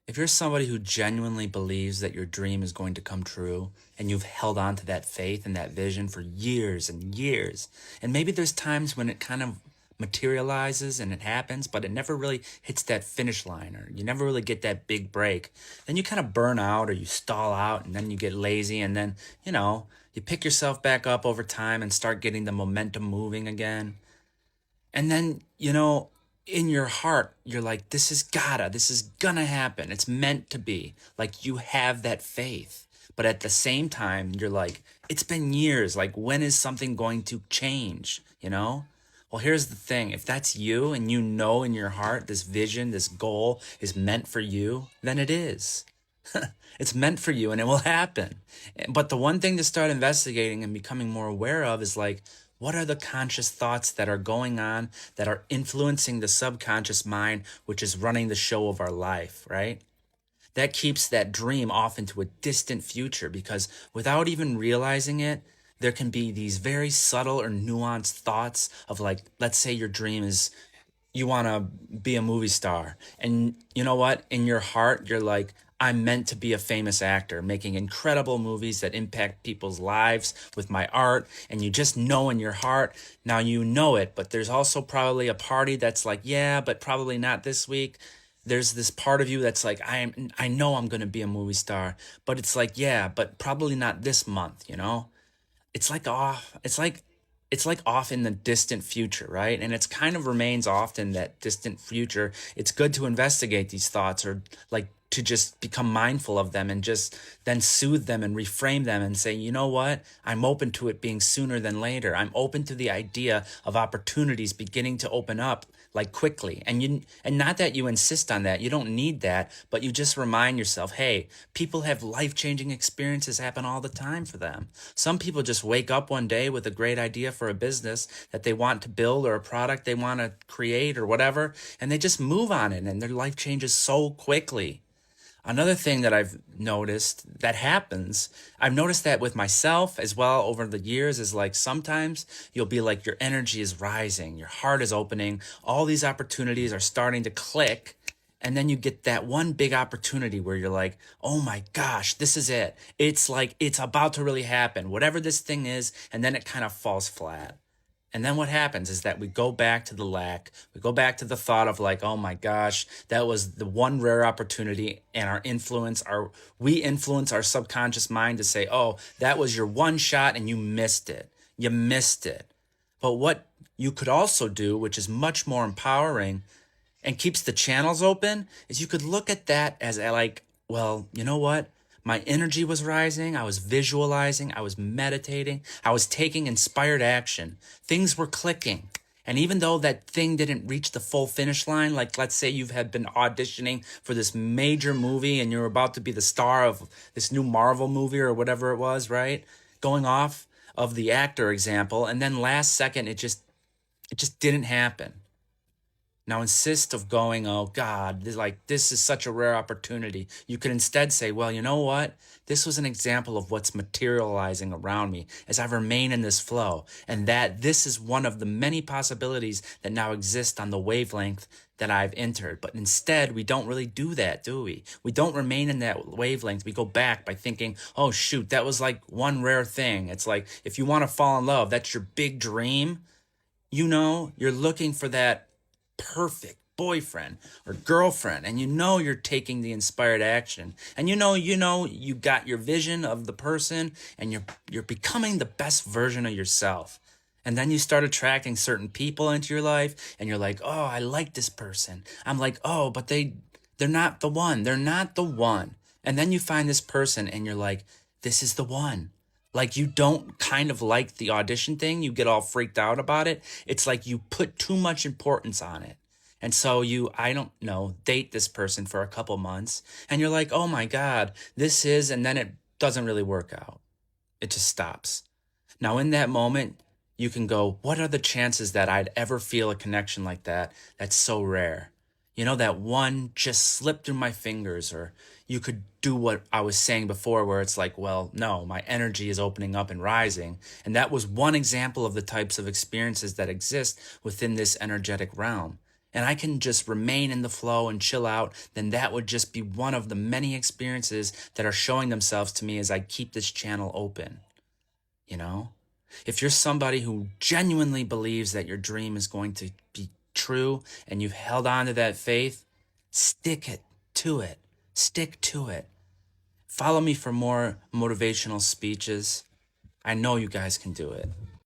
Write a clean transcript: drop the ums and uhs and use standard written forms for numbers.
If you're somebody who genuinely believes that your dream is going to come true and you've held on to that faith and that vision for years and years, and maybe there's times when it kind of materializes and it happens, but it never really hits that finish line or you never really get that big break, then you kind of burn out or you stall out and then you get lazy and then, you pick yourself back up over time and start getting the momentum moving again. And then, in your heart, you're like, this is gonna happen. It's meant to be. Like you have that faith. But at the same time, you're like, it's been years. Like, when is something going to change? Well, here's the thing. If that's you and you know in your heart this vision, this goal is meant for you, then it is. It's meant for you and it will happen. But the one thing to start investigating and becoming more aware of is like, what are the conscious thoughts that are going on that are influencing the subconscious mind, which is running the show of our life, right? That keeps that dream off into a distant future because without even realizing it, there can be these very subtle or nuanced thoughts of like, let's say your dream is you want to be a movie star. And you know what? In your heart, you're like, I'm meant to be a famous actor, making incredible movies that impact people's lives with my art. And you just know in your heart, now you know it, but there's also probably a party that's like, yeah, but probably not this week. There's this part of you that's like, I know I'm going to be a movie star, but it's like, yeah, but probably not this month. It's like off in the distant future, right? And it's kind of remains off in that distant future. It's good to investigate these thoughts or like to just become mindful of them and just then soothe them and reframe them and say, you know what? I'm open to it being sooner than later. I'm open to the idea of opportunities beginning to open up like quickly. And not that you insist on that. You don't need that, but you just remind yourself, hey, people have life-changing experiences happen all the time for them. Some people just wake up one day with a great idea for a business that they want to build or a product they want to create or whatever, and they just move on it and their life changes so quickly. Another thing that I've noticed that happens, I've noticed that with myself as well over the years, is like sometimes you'll be like your energy is rising, your heart is opening, all these opportunities are starting to click. And then you get that one big opportunity where you're like, oh my gosh, this is it. It's like it's about to really happen, whatever this thing is. And then it kind of falls flat. And then what happens is that we go back to the lack. We go back to the thought of like, oh my gosh, that was the one rare opportunity, and we influence our subconscious mind to say, oh, that was your one shot and you missed it. You missed it. But what you could also do, which is much more empowering and keeps the channels open, is you could look at that as like, well, you know what? My energy was rising. I was visualizing. I was meditating. I was taking inspired action. Things were clicking. And even though that thing didn't reach the full finish line, like let's say you had been auditioning for this major movie and you're about to be the star of this new Marvel movie or whatever it was, right? Going off of the actor example, and then last second it just didn't happen. Now insist of going, oh God, this is such a rare opportunity. You could instead say, well, you know what? This was an example of what's materializing around me as I remain in this flow. And that this is one of the many possibilities that now exist on the wavelength that I've entered. But instead, we don't really do that, do we? We don't remain in that wavelength. We go back by thinking, oh shoot, that was like one rare thing. It's like, if you want to fall in love, that's your big dream. You're looking for that perfect boyfriend or girlfriend, and you're taking the inspired action, and you got your vision of the person, and you're becoming the best version of yourself. And then you start attracting certain people into your life, and you're like, oh, I like this person. I'm like, oh, but they're not the one. They're not the one. And then you find this person and you're like, this is the one. Like, you don't kind of like the audition thing. You get all freaked out about it. It's like you put too much importance on it. And so I don't know, date this person for a couple months and you're like, oh my God, and then it doesn't really work out. It just stops. Now, in that moment, you can go, what are the chances that I'd ever feel a connection like that? That's so rare. That one just slipped through my fingers, or you could do what I was saying before, where it's like, well, no, my energy is opening up and rising. And that was one example of the types of experiences that exist within this energetic realm. and I can just remain in the flow and chill out, then that would just be one of the many experiences that are showing themselves to me as I keep this channel open, you know? If you're somebody who genuinely believes that your dream is going to be true and you've held on to that faith, stick it to it. Stick to it. Follow me for more motivational speeches. I know you guys can do it.